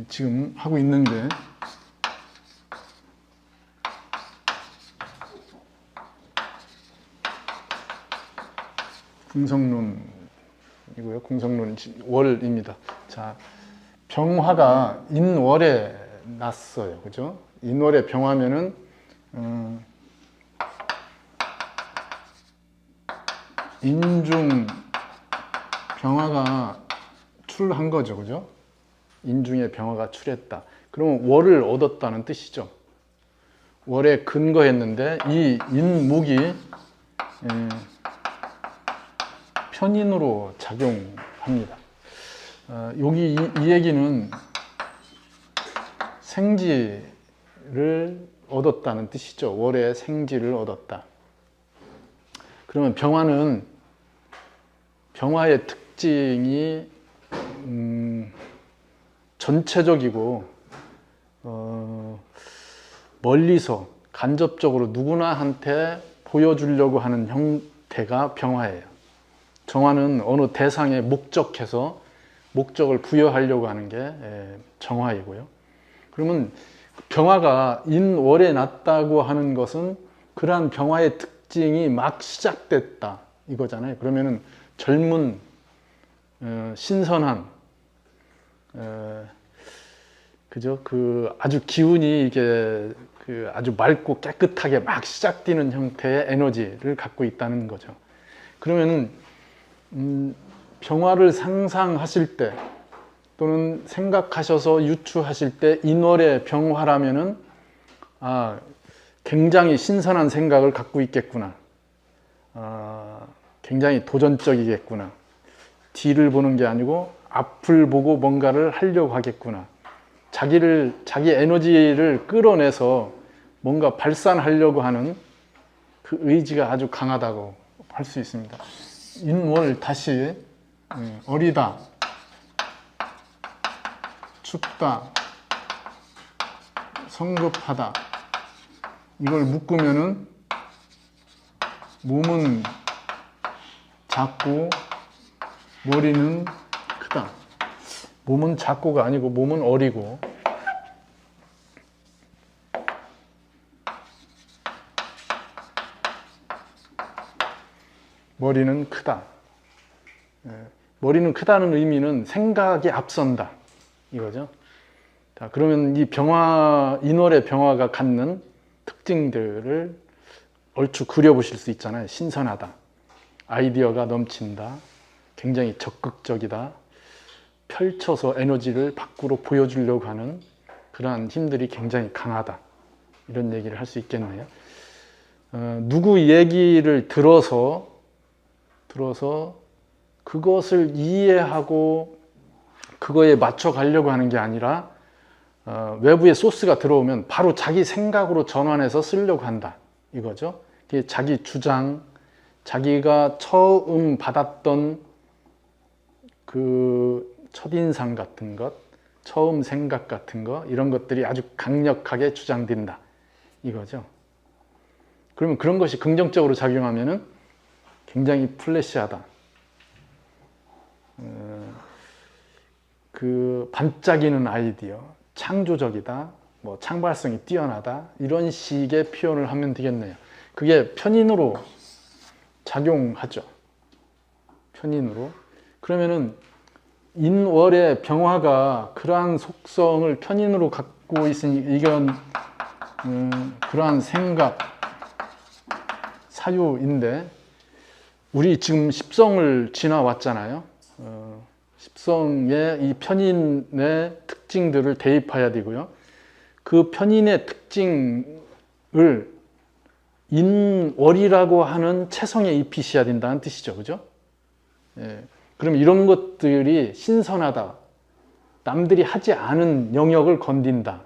지금 하고 있는 게 궁성론이고요. 궁성론 월입니다. 자, 병화가 인월에 났어요. 그죠? 인월에 병화면은 인중 병화가 출한 거죠. 그죠? 인중에 병화가 출했다. 그러면 월을 얻었다는 뜻이죠. 월에 근거했는데 이 인목이 편인으로 작용합니다. 여기 이 얘기는 생지를 얻었다는 뜻이죠. 월에 생지를 얻었다. 그러면 병화의 특징이 전체적이고 멀리서 간접적으로 누구나한테 보여주려고 하는 형태가 병화예요. 정화는 어느 대상에 목적해서 목적을 부여하려고 하는 게 정화이고요. 그러면 병화가 인월에 났다고 하는 것은 그러한 병화의 특징이 막 시작됐다 이거잖아요. 그러면은 젊은 신선한 그죠? 그 아주 기운이 이게 그 아주 맑고 깨끗하게 막 시작되는 형태의 에너지를 갖고 있다는 거죠. 그러면은 병화를 상상하실 때 또는 생각하셔서 유추하실 때 인월의 병화라면은 굉장히 신선한 생각을 갖고 있겠구나. 굉장히 도전적이겠구나. 뒤를 보는 게 아니고 앞을 보고 뭔가를 하려고 하겠구나. 자기 에너지를 끌어내서 뭔가 발산하려고 하는 그 의지가 아주 강하다고 할 수 있습니다. 인월 다시 어리다, 춥다, 성급하다 이걸 묶으면은 몸은 작고 머리는 크다. 몸은 작고가 아니고 몸은 어리고 머리는 크다. 머리는 크다는 의미는 생각이 앞선다 이거죠. 자, 그러면 이 인월의 병화가 갖는 특징들을 얼추 그려보실 수 있잖아요. 신선하다, 아이디어가 넘친다, 굉장히 적극적이다, 펼쳐서 에너지를 밖으로 보여주려고 하는 그러한 힘들이 굉장히 강하다 이런 얘기를 할 수 있겠네요. 누구 얘기를 들어서 그것을 이해하고 그거에 맞춰 가려고 하는 게 아니라 외부의 소스가 들어오면 바로 자기 생각으로 전환해서 쓰려고 한다 이거죠. 자기 주장, 자기가 처음 받았던 그 첫인상 같은 것, 처음 생각 같은 거 이런 것들이 아주 강력하게 주장된다 이거죠. 그러면 그런 것이 긍정적으로 작용하면은 굉장히 플래시하다. 그 반짝이는 아이디어, 창조적이다, 뭐 창발성이 뛰어나다 이런 식의 표현을 하면 되겠네요. 그게 편인으로 작용하죠. 편인으로. 그러면은 인월의 병화가 그러한 속성을 편인으로 갖고 있으니 이건 그러한 생각, 사유인데 우리 지금 십성을 지나왔잖아요. 십성의 이 편인의 특징들을 대입해야 되고요. 그 편인의 특징을 인월이라고 하는 체성에 입히셔야 된다는 뜻이죠. 그죠? 예. 그럼 이런 것들이 신선하다. 남들이 하지 않은 영역을 건딘다.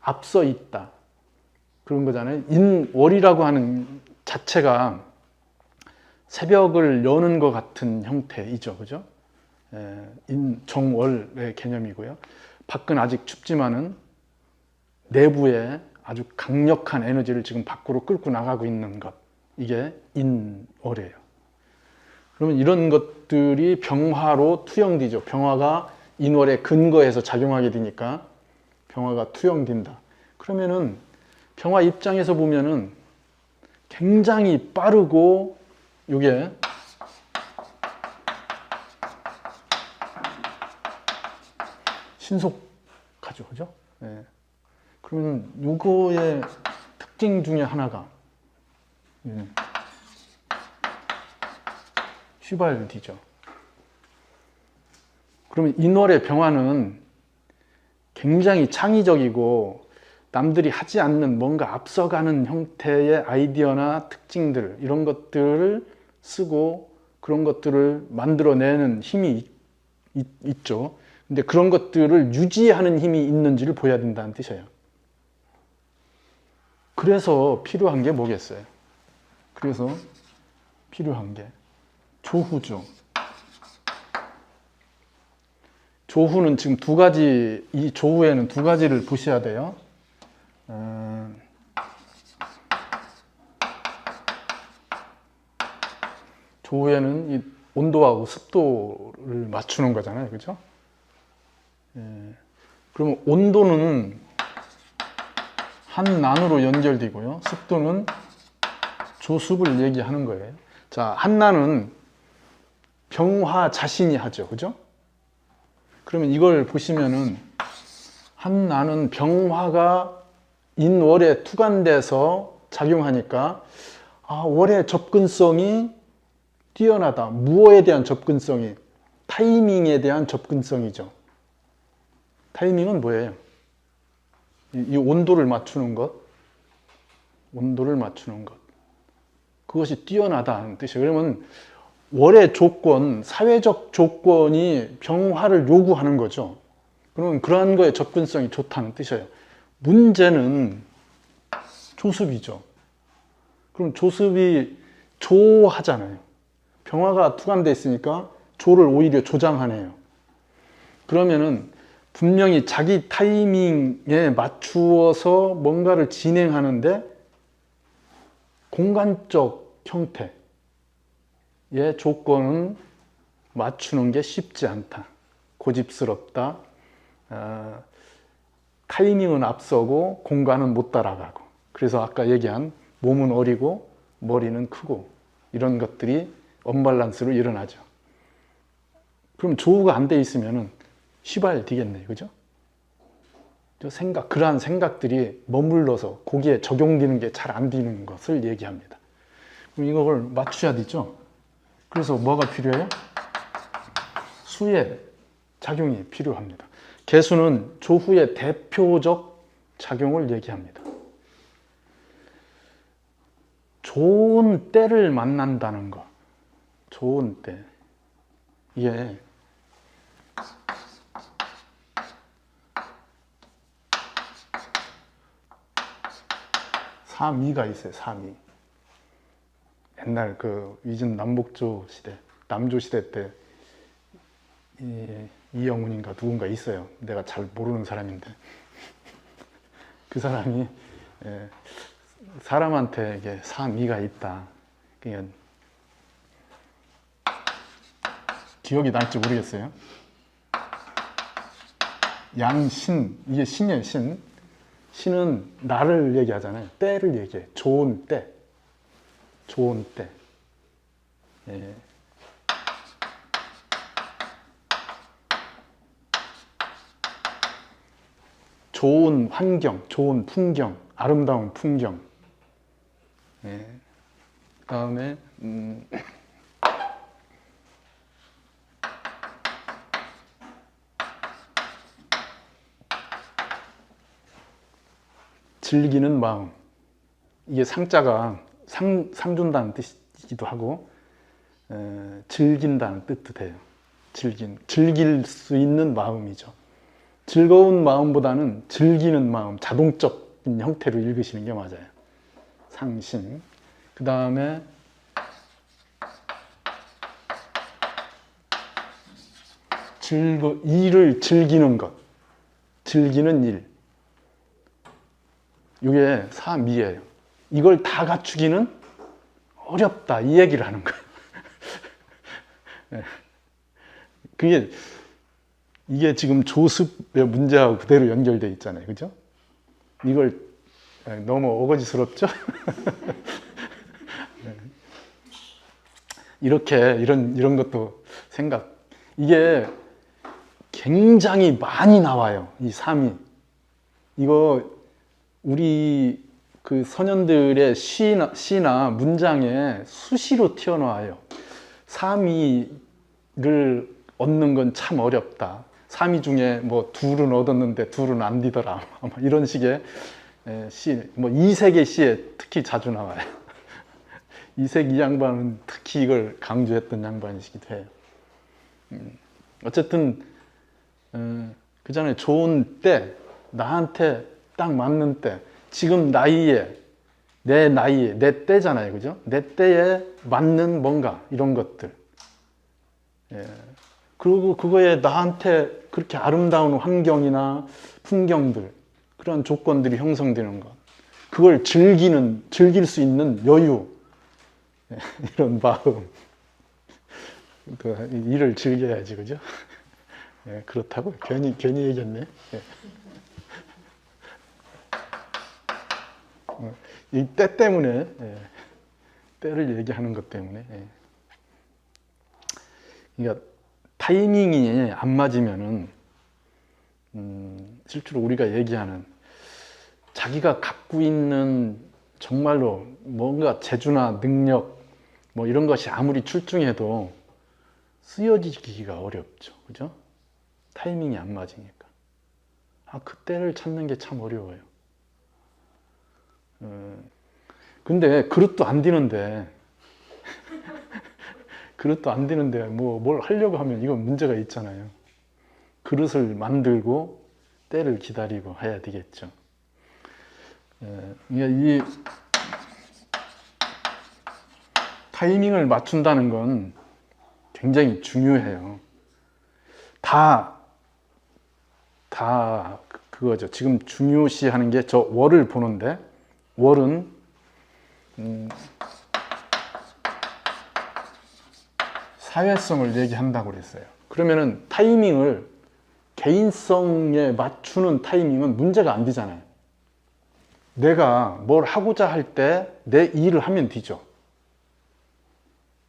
앞서 있다. 그런 거잖아요. 인월이라고 하는 자체가 새벽을 여는 것 같은 형태이죠. 그죠? 인정월의 개념이고요. 밖은 아직 춥지만은 내부에 아주 강력한 에너지를 지금 밖으로 끌고 나가고 있는 것. 이게 인월이에요. 그러면 이런 것들이 병화로 투영되죠. 병화가 인월에 근거해서 작용하게 되니까 병화가 투영된다. 그러면은 병화 입장에서 보면은 굉장히 빠르고 이게 신속하죠, 그죠? 네. 그러면 요거의 특징 중에 하나가 휘발디죠. 그러면 인월의 병화는 굉장히 창의적이고 남들이 하지 않는 뭔가 앞서가는 형태의 아이디어나 특징들 이런 것들을 쓰고 그런 것들을 만들어내는 힘이 있죠. 근데 그런 것들을 유지하는 힘이 있는지를 보여야 된다는 뜻이에요. 그래서 필요한 게 뭐겠어요? 그래서 필요한 게 조후죠. 조후는 지금 두 가지, 이 조후에는 두 가지를 보셔야 돼요. 조후에는 이 온도하고 습도를 맞추는 거잖아요, 그죠? 그러면 온도는 한난으로 연결되고요. 습도는 조습을 얘기하는 거예요. 자, 한난은 병화 자신이 하죠, 그죠? 그러면 이걸 보시면은 한난은 병화가 인월에 투관돼서 작용하니까 월의 접근성이 뛰어나다. 무엇에 대한 접근성이? 타이밍에 대한 접근성이죠. 타이밍은 뭐예요? 이 온도를 맞추는 것. 온도를 맞추는 것. 그것이 뛰어나다는 뜻이에요. 그러면 월의 조건, 사회적 조건이 병화를 요구하는 거죠. 그러면 그러한 거에 접근성이 좋다는 뜻이에요. 문제는 조습이죠. 그럼 조습이 조하잖아요. 병화가 투관되어 있으니까 조를 오히려 조장하네요. 그러면은 분명히 자기 타이밍에 맞추어서 뭔가를 진행하는데 공간적 형태의 조건은 맞추는 게 쉽지 않다. 고집스럽다. 타이밍은 앞서고 공간은 못 따라가고. 그래서 아까 얘기한 몸은 어리고 머리는 크고 이런 것들이 언밸런스로 일어나죠. 그럼 조우가 안 돼 있으면은 휘발되겠네요, 그죠? 그러한 생각들이 머물러서 거기에 적용되는 게 잘 안 되는 것을 얘기합니다. 그럼 이걸 맞춰야 되죠? 그래서 뭐가 필요해요? 수의 작용이 필요합니다. 개수는 조후의 대표적 작용을 얘기합니다. 좋은 때를 만난다는 거. 좋은 때. 이게 사미가 있어요. 사미. 옛날 그 위진 남북조 시대, 남조 시대 때 이영훈인가 누군가 있어요. 내가 잘 모르는 사람인데 그 사람이 사람한테 이게 사미가 있다. 그러니까 기억이 날지 모르겠어요. 양신, 이게 신이에요. 신은 나를 얘기하잖아요. 때를 얘기해. 좋은 때. 좋은 때. 예. 좋은 환경, 좋은 풍경, 아름다운 풍경. 예. 그 다음에 즐기는 마음. 이게 상자가 상 준다는 뜻이기도 하고 즐긴다는 뜻도 돼요. 즐길 수 있는 마음이죠. 즐거운 마음보다는 즐기는 마음, 자동적인 형태로 읽으시는 게 맞아요. 상심. 그 다음에 일을 즐기는 것, 즐기는 일. 이게 사미예요. 이걸 다 갖추기는 어렵다, 이 얘기를 하는 거예요. 그게 이게 지금 조습의 문제하고 그대로 연결돼 있잖아요. 그죠? 이걸 너무 어거지스럽죠? 이렇게 이런 것도 이게 굉장히 많이 나와요. 이 삼위. 이거 우리 그 선현들의 시나 문장에 수시로 튀어나와요. 삼위를 얻는 건 참 어렵다. 삼위 중에 뭐 둘은 얻었는데 둘은 안 되더라. 이런 식의 시, 뭐 이색의 시에 특히 자주 나와요. 이색 이 양반은 특히 이걸 강조했던 양반이시기도 해요. 어쨌든 그전에 좋은 때, 나한테 딱 맞는 때, 지금 나이에, 내 때잖아요. 그죠? 내 때에 맞는 뭔가, 이런 것들. 예. 그리고 그거에 나한테 그렇게 아름다운 환경이나 풍경들, 그런 조건들이 형성되는 것. 그걸 즐길 수 있는 여유. 예. 이런 마음. 일을 즐겨야지, 그죠? 예, 그렇다고? 괜히 얘기했네. 예. 이 때 때문에, 때를 얘기하는 것 때문에. 그러니까 타이밍이 안 맞으면은, 실제로 우리가 얘기하는 자기가 갖고 있는 정말로 뭔가 재주나 능력, 뭐 이런 것이 아무리 출중해도 쓰여지기가 어렵죠. 그죠? 타이밍이 안 맞으니까. 그 때를 찾는 게 참 어려워요. 근데 그릇도 안 되는데 뭐 뭘 하려고 하면 이건 문제가 있잖아요. 그릇을 만들고 때를 기다리고 해야 되겠죠. 이 타이밍을 맞춘다는 건 굉장히 중요해요. 다 그거죠. 지금 중요시하는 게 저 월을 보는데, 월은 사회성을 얘기한다고 그랬어요. 그러면은 타이밍을 개인성에 맞추는 타이밍은 문제가 안 되잖아요. 내가 뭘 하고자 할 때 내 일을 하면 되죠.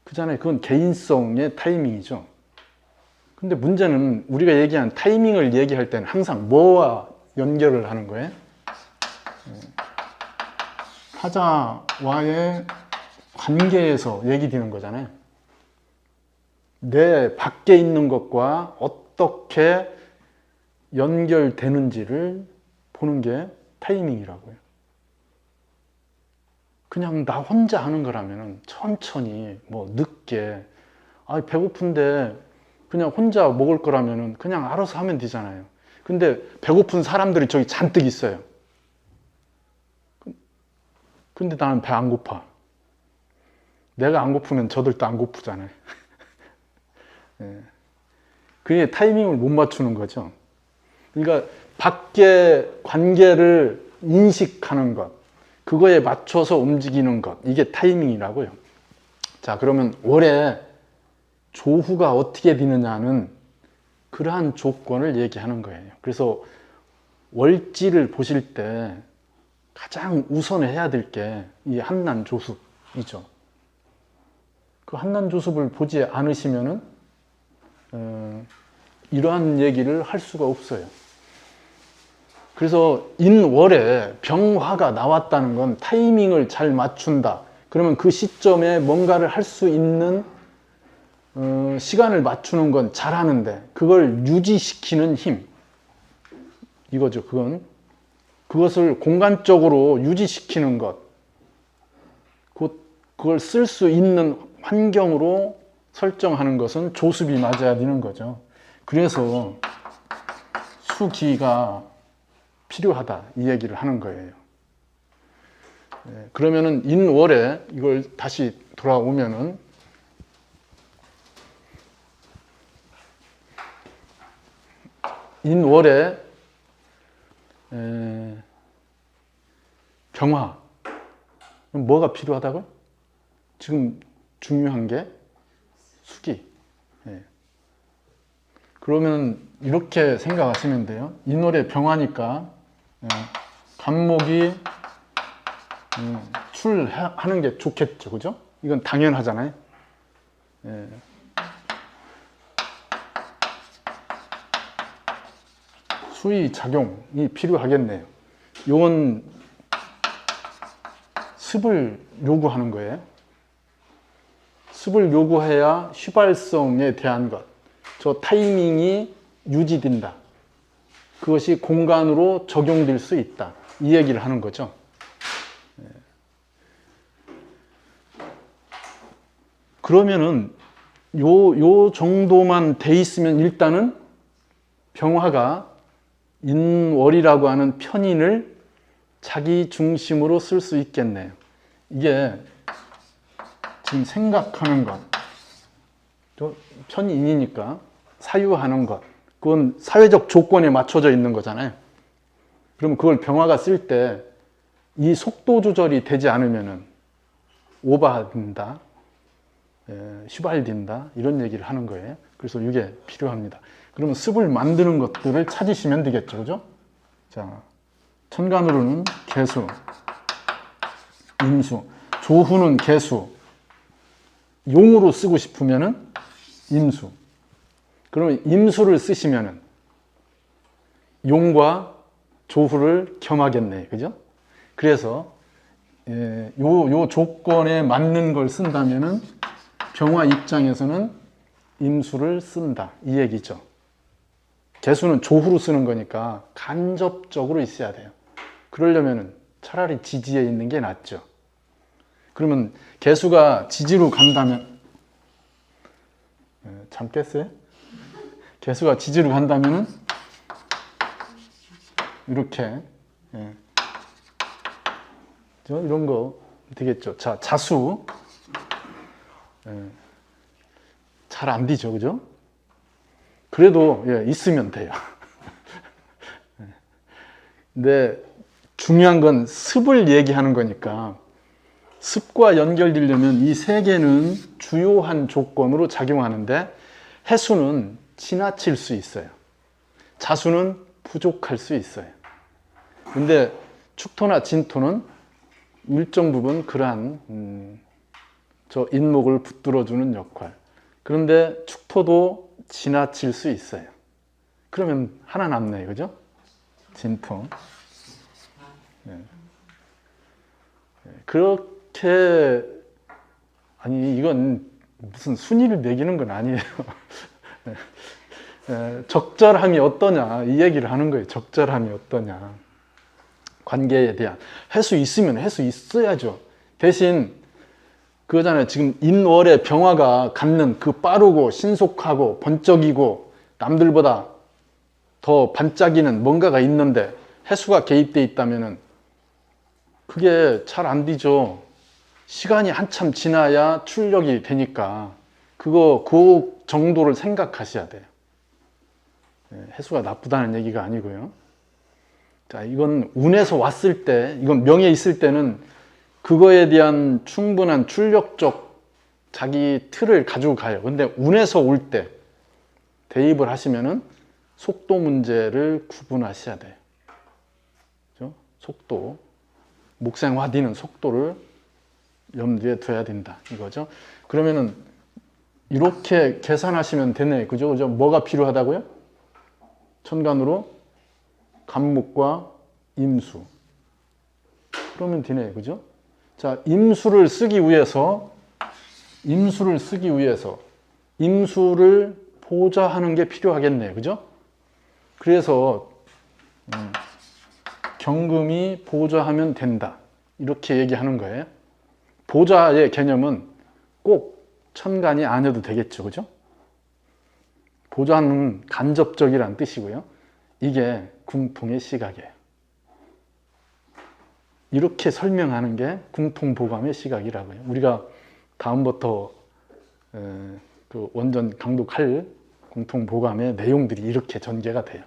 그잖아요. 그건 개인성의 타이밍이죠. 근데 문제는 우리가 얘기한 타이밍을 얘기할 때는 항상 뭐와 연결을 하는 거예요? 타자와의 관계에서 얘기되는 거잖아요. 내 밖에 있는 것과 어떻게 연결되는지를 보는 게 타이밍이라고요. 그냥 나 혼자 하는 거라면 천천히, 뭐 늦게, 배고픈데 그냥 혼자 먹을 거라면 그냥 알아서 하면 되잖아요. 근데 배고픈 사람들이 저기 잔뜩 있어요. 근데 나는 배 안 고파. 내가 안 고프면 저들도 안 고프잖아요. 그게 타이밍을 못 맞추는 거죠. 그러니까 밖의 관계를 인식하는 것, 그거에 맞춰서 움직이는 것, 이게 타이밍이라고요. 자, 그러면 올해 조후가 어떻게 되느냐는 그러한 조건을 얘기하는 거예요. 그래서 월지를 보실 때 가장 우선해야 될 게 이 한난조습이죠. 그 한난조습을 보지 않으시면은 이러한 얘기를 할 수가 없어요. 그래서 인월에 병화가 나왔다는 건 타이밍을 잘 맞춘다. 그러면 그 시점에 뭔가를 할 수 있는 시간을 맞추는 건 잘하는데 그걸 유지시키는 힘, 이거죠. 그것을 공간적으로 유지시키는 것, 그걸 쓸 수 있는 환경으로 설정하는 것은 조습이 맞아야 되는 거죠. 그래서 수기가 필요하다, 이 얘기를 하는 거예요. 그러면은 인월에 이걸 다시 돌아오면은 인월에 병화, 뭐가 필요하다고요? 지금 중요한 게 수기. 그러면 이렇게 생각하시면 돼요. 이 노래 병화니까 간목이 출하는 게 좋겠죠, 그죠? 이건 당연하잖아요. 예. 수의 작용이 필요하겠네요. 이건 습을 요구하는 거예요. 습을 요구해야 휘발성에 대한 것, 저 타이밍이 유지된다. 그것이 공간으로 적용될 수 있다. 이 얘기를 하는 거죠. 그러면은 요 정도만 돼 있으면 일단은 병화가 인월이라고 하는 편인을 자기 중심으로 쓸 수 있겠네요. 이게 지금 생각하는 것, 편인이니까 사유하는 것, 그건 사회적 조건에 맞춰져 있는 거잖아요. 그러면 그걸 병화가 쓸 때 이 속도 조절이 되지 않으면은 오버된다, 휘발된다 이런 얘기를 하는 거예요. 그래서 이게 필요합니다. 그러면 습을 만드는 것들을 찾으시면 되겠죠, 그죠? 자, 천간으로는 개수, 임수, 조후는 개수, 용으로 쓰고 싶으면은 임수. 그러면 임수를 쓰시면은 용과 조후를 겸하겠네, 그죠? 그래서 요 조건에 맞는 걸 쓴다면은 병화 입장에서는 임수를 쓴다 이 얘기죠. 개수는 조후로 쓰는 거니까 간접적으로 있어야 돼요. 그러려면은 차라리 지지에 있는 게 낫죠. 그러면 개수가 지지로 간다면 잠 깼어요? 개수가 지지로 간다면은 이렇게 이런 거 되겠죠. 자, 자수 잘 안 되죠, 그죠? 그래도 있으면 돼요. 근데 중요한 건 습을 얘기하는 거니까 습과 연결되려면 이 세 개는 주요한 조건으로 작용하는데 해수는 지나칠 수 있어요. 자수는 부족할 수 있어요. 근데 축토나 진토는 일정 부분 그러한 저 인목을 붙들어주는 역할. 그런데 축토도 지나칠 수 있어요. 그러면 하나 남네요, 그죠? 진토. 그렇게 아니 이건 무슨 순위를 매기는 건 아니에요. 적절함이 어떠냐 이 얘기를 하는 거예요. 적절함이 어떠냐 관계에 대한. 해수 있으면 해수 있어야죠. 대신 그거잖아요. 지금 인월의 병화가 갖는 그 빠르고 신속하고 번쩍이고 남들보다 더 반짝이는 뭔가가 있는데 해수가 개입돼 있다면은 그게 잘 안 되죠. 시간이 한참 지나야 출력이 되니까 그 정도를 생각하셔야 돼요. 해수가 나쁘다는 얘기가 아니고요. 자, 이건 운에서 왔을 때, 이건 명에 있을 때는 그거에 대한 충분한 출력적 자기 틀을 가지고 가요. 근데 운에서 올 때 대입을 하시면은 속도 문제를 구분하셔야 돼요. 그렇죠? 속도. 목생화되는 속도를 염두에 둬야 된다. 이거죠. 그러면은 이렇게 계산하시면 되네. 그죠? 그죠? 뭐가 필요하다고요? 천간으로 간목과 임수. 그러면 되네. 그죠? 자, 임수를 쓰기 위해서 임수를 보좌하는 게 필요하겠네요. 그죠? 그래서 경금이 보좌하면 된다. 이렇게 얘기하는 거예요. 보좌의 개념은 꼭 천간이 아니어도 되겠죠. 그죠? 보좌는 간접적이라는 뜻이고요. 이게 궁통의 시각이에요. 이렇게 설명하는 게 궁통보감의 시각이라고요. 우리가 다음부터 그 원전 강독할 궁통보감의 내용들이 이렇게 전개가 돼요.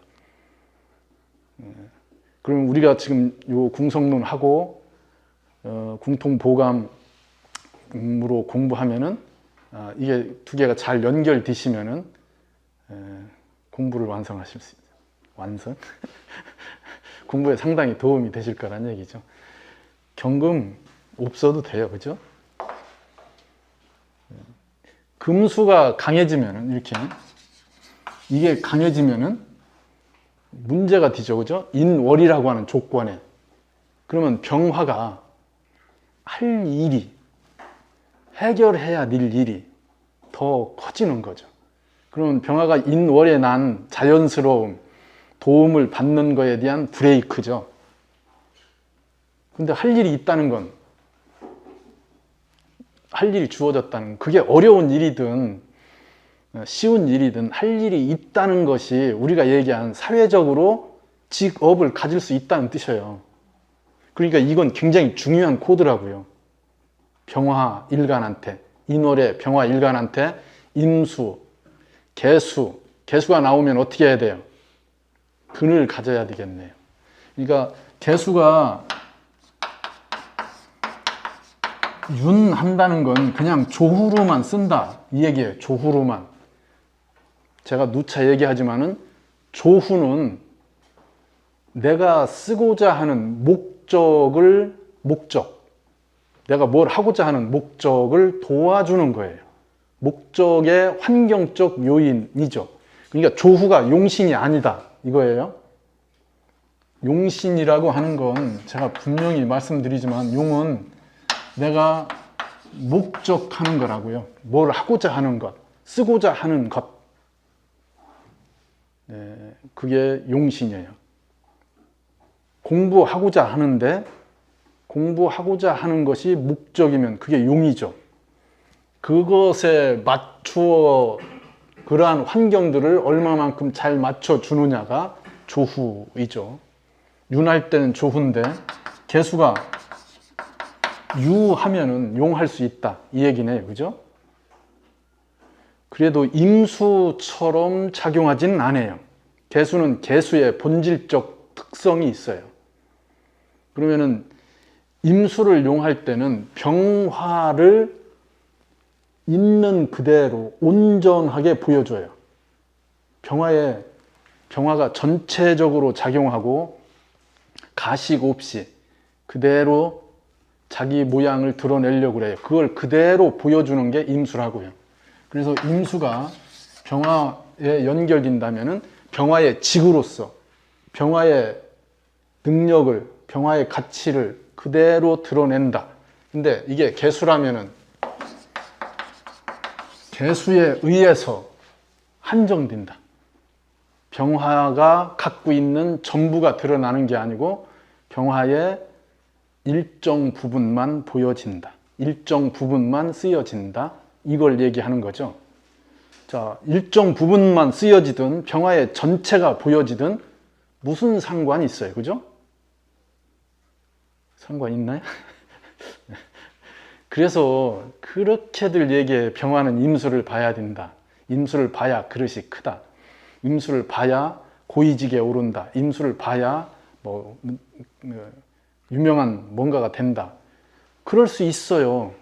그러면 우리가 지금 요 궁성론하고 궁통보감으로 공부하면은 이게 두 개가 잘 연결되시면은 공부를 완성하실 수 있어요. 완성? 공부에 상당히 도움이 되실 거란 얘기죠. 경금 없어도 돼요. 그죠? 금수가 강해지면은 이렇게 이게 강해지면은 문제가 되죠. 그죠? 인월이라고 하는 조건에. 그러면 병화가 할 일이, 해결해야 될 일이 더 커지는 거죠. 그러면 병화가 인월에 난 자연스러움, 도움을 받는 거에 대한 브레이크죠. 근데 할 일이 있다는 건, 할 일이 주어졌다는 건, 그게 어려운 일이든 쉬운 일이든 할 일이 있다는 것이 우리가 얘기한 사회적으로 직업을 가질 수 있다는 뜻이에요. 그러니까 이건 굉장히 중요한 코드라고요. 병화 일간한테, 인월의 병화 일간한테 임수, 개수가 나오면 어떻게 해야 돼요? 근을 가져야 되겠네요. 그러니까 개수가 윤한다는 건 그냥 조후로만 쓴다 이 얘기예요. 조후로만. 제가 누차 얘기하지만은 조후는 내가 쓰고자 하는 목적, 내가 뭘 하고자 하는 목적을 도와주는 거예요. 목적의 환경적 요인이죠. 그러니까 조후가 용신이 아니다 이거예요. 용신이라고 하는 건 제가 분명히 말씀드리지만 용은 내가 목적하는 거라고요. 뭘 하고자 하는 것, 쓰고자 하는 것. 네, 그게 용신이에요. 공부하고자 하는데 공부하고자 하는 것이 목적이면 그게 용이죠. 그것에 맞추어 그러한 환경들을 얼마만큼 잘 맞춰주느냐가 조후이죠. 윤할 때는 조후인데 개수가 유하면은 용할 수 있다 이 얘기네요. 그죠? 그래도 임수처럼 작용하지는 않아요. 개수는 개수의 본질적 특성이 있어요. 그러면은 임수를 용할 때는 병화를 있는 그대로 온전하게 보여줘요. 병화가 전체적으로 작용하고 가식 없이 그대로 자기 모양을 드러내려고 그래요. 그걸 그대로 보여주는 게 임수라고요. 그래서 임수가 병화에 연결된다면은 병화의 직으로서 병화의 능력을, 병화의 가치를 그대로 드러낸다. 근데 이게 개수라면은 개수에 의해서 한정된다. 병화가 갖고 있는 전부가 드러나는 게 아니고 병화의 일정 부분만 보여진다. 일정 부분만 쓰여진다. 이걸 얘기하는 거죠. 자, 일정 부분만 쓰여지든 병화의 전체가 보여지든 무슨 상관이 있어요? 그죠? 상관 있나요? 그래서 그렇게들 얘기해. 병화는 임수를 봐야 된다. 임수를 봐야 그릇이 크다. 임수를 봐야 고위직에 오른다. 임수를 봐야 뭐 유명한 뭔가가 된다. 그럴 수 있어요.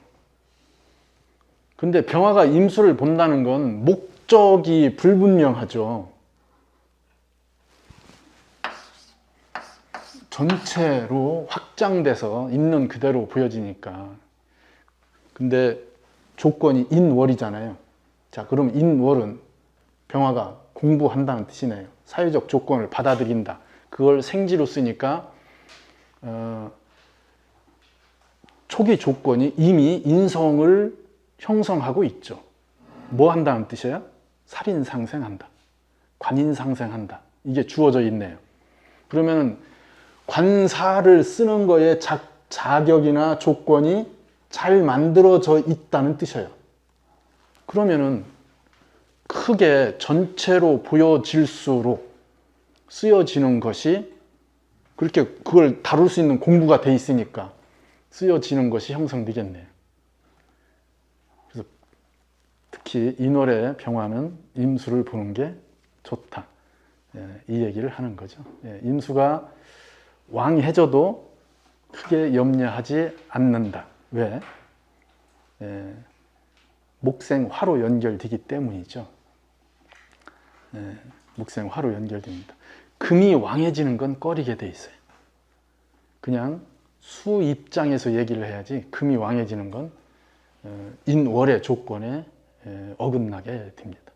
근데 병화가 임수를 본다는 건 목적이 불분명하죠. 전체로 확장돼서 있는 그대로 보여지니까. 근데 조건이 인월이잖아요. 자, 그럼 인월은 병화가 공부한다는 뜻이네요. 사회적 조건을 받아들인다. 그걸 생지로 쓰니까 초기 조건이 이미 인성을 형성하고 있죠. 뭐 한다는 뜻이에요? 살인상생한다. 관인상생한다. 이게 주어져 있네요. 그러면 관사를 쓰는 거에 자격이나 조건이 잘 만들어져 있다는 뜻이에요. 그러면은 크게 전체로 보여질수록 쓰여지는 것이 그렇게 그걸 다룰 수 있는 공부가 돼 있으니까 쓰여지는 것이 형성되겠네요. 그래서 특히 인월의 병화는 임수를 보는 게 좋다. 이 얘기를 하는 거죠. 임수가 왕해져도 크게 염려하지 않는다. 왜? 목생화로 연결되기 때문이죠. 묵생화로 연결됩니다. 금이 왕해지는 건 꺼리게 돼 있어요. 그냥 수 입장에서 얘기를 해야지 금이 왕해지는 건 인월의 조건에 어긋나게 됩니다.